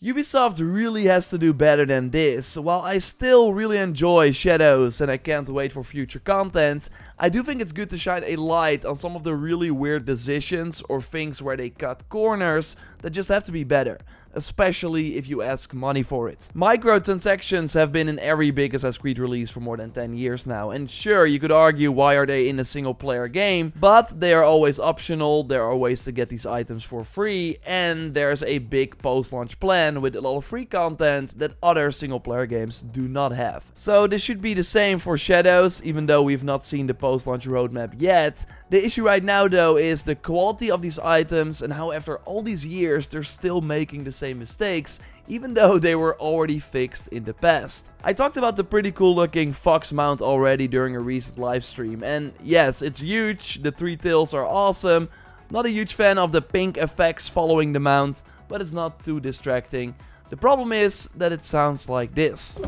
Ubisoft really has to do better than this. While I still really enjoy Shadows and I can't wait for future content, I do think it's good to shine a light on some of the really weird decisions or things where they cut corners that just have to be better. Especially if you ask money for it. Microtransactions have been in every big Assassin's Creed release for more than 10 years now, and sure, you could argue why are they in a single player game, but they are always optional, there are ways to get these items for free, and there's a big post-launch plan with a lot of free content that other single player games do not have. So this should be the same for Shadows, even though we've not seen the post-launch roadmap yet. The issue right now though is the quality of these items and how after all these years they're still making the same mistakes, even though they were already fixed in the past. I talked about the pretty cool looking fox mount already during a recent livestream, and yes, it's huge, the three tails are awesome. Not a huge fan of the pink effects following the mount, but it's not too distracting. The problem is that it sounds like this.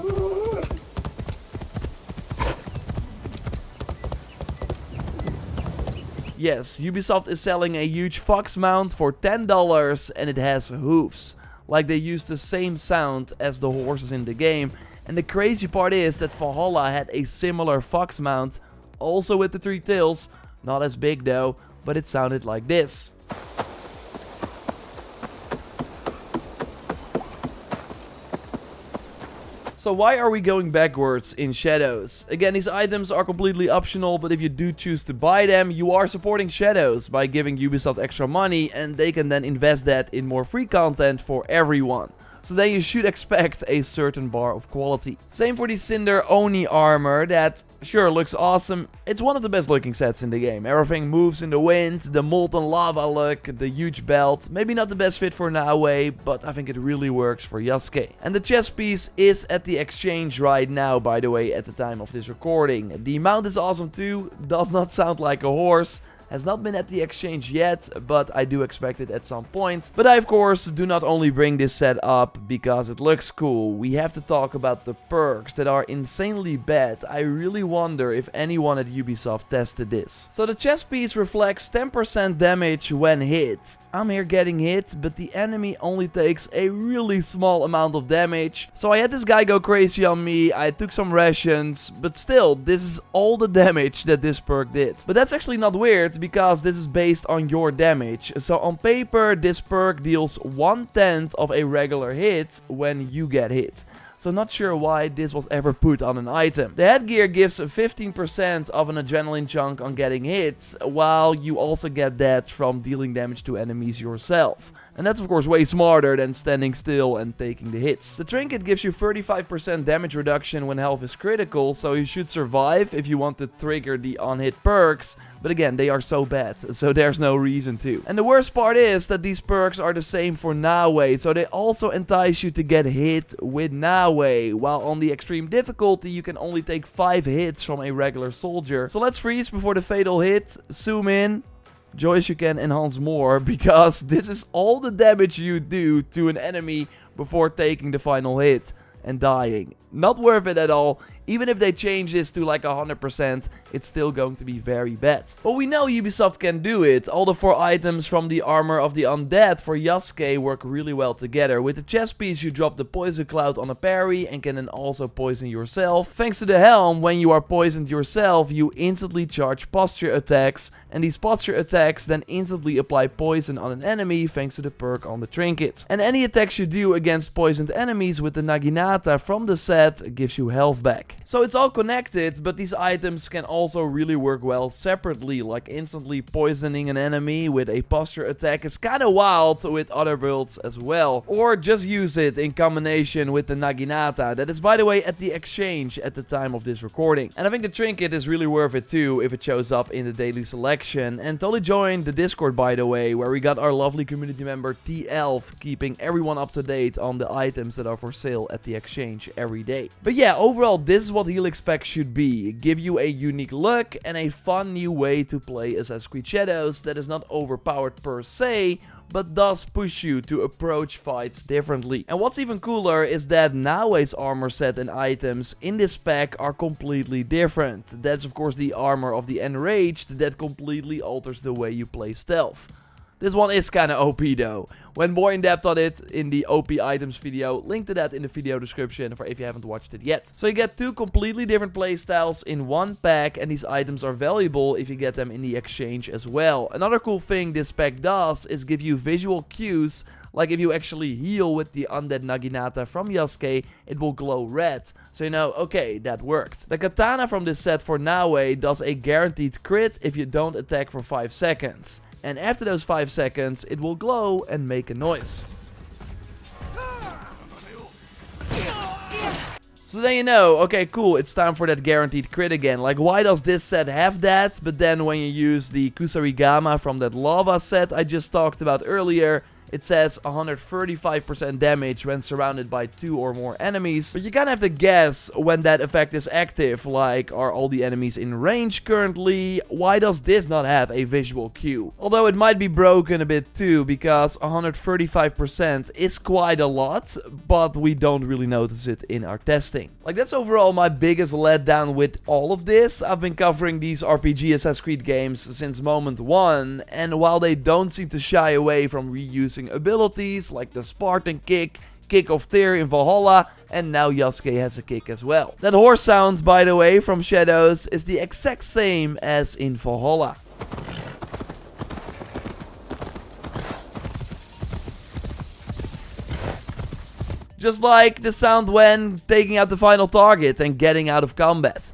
Yes, Ubisoft is selling a huge fox mount for $10 and it has hooves. Like they use the same sound as the horses in the game. And the crazy part is that Valhalla had a similar fox mount, also with the three tails. Not as big though, but it sounded like this. So why are we going backwards in Shadows? Again, these items are completely optional, but if you do choose to buy them, you are supporting Shadows by giving Ubisoft extra money, and they can then invest that in more free content for everyone. So then you should expect a certain bar of quality. Same for the Cinder Oni armor that sure looks awesome. It's one of the best looking sets in the game. Everything moves in the wind, the molten lava look, the huge belt. Maybe not the best fit for Naue, but I think it really works for Yasuke. And the chest piece is at the exchange right now, by the way, at the time of this recording. The mount is awesome too, does not sound like a horse. Has not been at the exchange yet, but I do expect it at some point. But I of course do not only bring this set up because it looks cool. We have to talk about the perks that are insanely bad. I really wonder if anyone at Ubisoft tested this. So the chest piece reflects 10% damage when hit. I'm here getting hit, but the enemy only takes a really small amount of damage. So I had this guy go crazy on me, I took some rations, but still, this is all the damage that this perk did. But that's actually not weird, because this is based on your damage. So on paper, this perk deals 1/10 of a regular hit when you get hit. So not sure why this was ever put on an item. The headgear gives 15% of an adrenaline chunk on getting hit, while you also get that from dealing damage to enemies yourself. And that's of course way smarter than standing still and taking the hits. The trinket gives you 35% damage reduction when health is critical, so you should survive if you want to trigger the on-hit perks. But again, they are so bad, so there's no reason to. And the worst part is that these perks are the same for Naue, so they also entice you to get hit with Naue, while on the extreme difficulty you can only take 5 hits from a regular soldier. So let's freeze before the fatal hit, zoom in. Joyce, you can enhance more, because this is all the damage you do to an enemy before taking the final hit and dying. Not worth it at all. Even if they change this to like 100%, it's still going to be very bad. But we know Ubisoft can do it. All the 4 items from the armor of the undead for Yasuke work really well together. With the chest piece you drop the poison cloud on a parry and can then also poison yourself. Thanks to the helm, when you are poisoned yourself, you instantly charge posture attacks. And these posture attacks then instantly apply poison on an enemy thanks to the perk on the trinket. And any attacks you do against poisoned enemies with the Naginata from the set gives you health back. So it's all connected, but these items can also really work well separately, like instantly poisoning an enemy with a posture attack is kinda wild with other builds as well. Or just use it in combination with the Naginata, that is by the way at the exchange at the time of this recording. And I think the trinket is really worth it too if it shows up in the daily selection. And totally join the Discord by the way, where we got our lovely community member T-Elf keeping everyone up to date on the items that are for sale at the exchange every day. But yeah, overall this is what Helix packs should be. Give you a unique look and a fun new way to play Assassin's Creed Shadows that is not overpowered per se, but does push you to approach fights differently. And what's even cooler is that Naue's armor set and items in this pack are completely different. That's of course the armor of the Enraged that completely alters the way you play stealth. This one is kinda OP though. Went more in depth on it in the OP items video, link to that in the video description for if you haven't watched it yet. So you get 2 completely different playstyles in one pack, and these items are valuable if you get them in the exchange as well. Another cool thing this pack does is give you visual cues. Like if you actually heal with the undead Naginata from Yasuke, it will glow red. So you know, okay, that worked. The katana from this set for Naue does a guaranteed crit if you don't attack for 5 seconds. And after those 5 seconds, it will glow and make a noise. So then you know, okay, cool, it's time for that guaranteed crit again. Like, why does this set have that? But then when you use the Kusarigama from that lava set I just talked about earlier, it says 135% damage when surrounded by 2 or more enemies. But you kind of have to guess when that effect is active. Like, are all the enemies in range currently? Why does this not have a visual cue? Although it might be broken a bit too, because 135% is quite a lot, but we don't really notice it in our testing. Like, that's overall my biggest letdown with all of this. I've been covering these RPG Assassin's Creed games since moment 1, and while they don't seem to shy away from reusing abilities like the Spartan kick, Kick of Tyr in Valhalla, and now Yasuke has a kick as well. That horse sound, by the way, from Shadows is the exact same as in Valhalla. Just like the sound when taking out the final target and getting out of combat.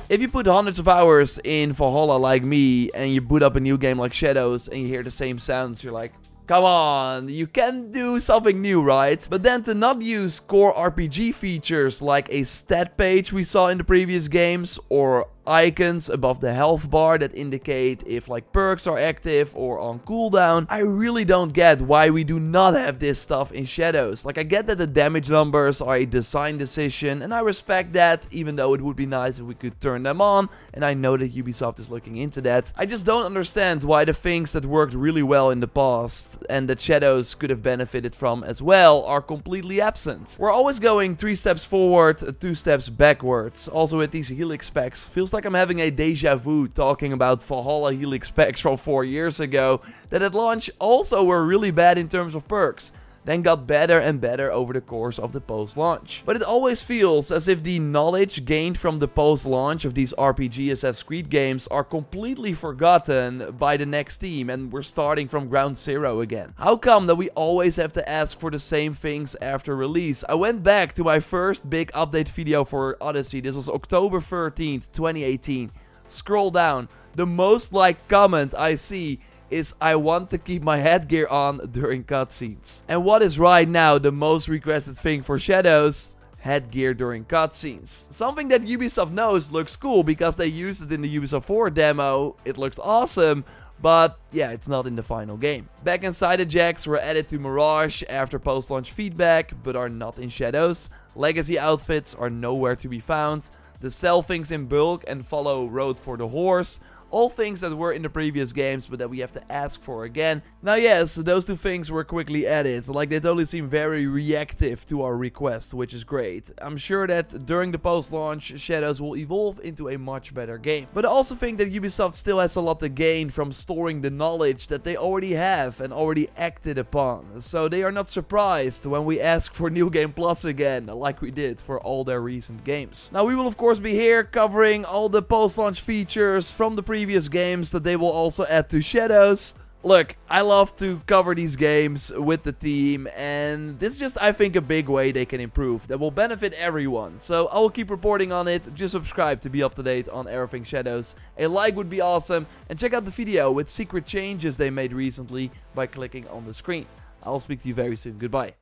If you put hundreds of hours in Valhalla like me, and you boot up a new game like Shadows, and you hear the same sounds, you're like, come on, you can do something new, right? But then to not use core RPG features like a stat page we saw in the previous games, or icons above the health bar that indicate if like perks are active or on cooldown, I really don't get why we do not have this stuff in Shadows. Like, I get that the damage numbers are a design decision, and I respect that, even though it would be nice if we could turn them on, and I know that Ubisoft is looking into that. I just don't understand why the things that worked really well in the past, and that Shadows could have benefited from as well, are completely absent. We're always going 3 steps forward, 2 steps backwards. Also with these Helix packs, feels like I'm having a deja vu talking about Valhalla Helix packs from 4 years ago that at launch also were really bad in terms of perks, then got better and better over the course of the post-launch. But it always feels as if the knowledge gained from the post-launch of these RPG Assassin's Creed games are completely forgotten by the next team, and we're starting from ground zero again. How come that we always have to ask for the same things after release? I went back to my first big update video for Odyssey. This was October 13th, 2018. Scroll down. The most liked comment I see is, I want to keep my headgear on during cutscenes. And what is right now the most requested thing for Shadows? Headgear during cutscenes. Something that Ubisoft knows looks cool because they used it in the Ubisoft 4 demo. It looks awesome, but yeah, it's not in the final game. Back inside the jacks were added to Mirage after post-launch feedback, but are not in Shadows. Legacy outfits are nowhere to be found. The sell things in bulk and follow road for the horse. All things that were in the previous games, but that we have to ask for again. Now yes, those 2 things were quickly added. Like, they totally seem very reactive to our request, which is great. I'm sure that during the post-launch, Shadows will evolve into a much better game. But I also think that Ubisoft still has a lot to gain from storing the knowledge that they already have and already acted upon. So they are not surprised when we ask for New Game Plus again, like we did for all their recent games. Now we will of course be here covering all the post-launch features from the previous games that they will also add to Shadows. Look, I love to cover these games with the team, and this is just, I think, a big way they can improve that will benefit everyone. So I will keep reporting on it. Just subscribe to be up to date on everything Shadows. A like would be awesome, and check out the video with secret changes they made recently by clicking on the screen. I'll speak to you very soon. Goodbye.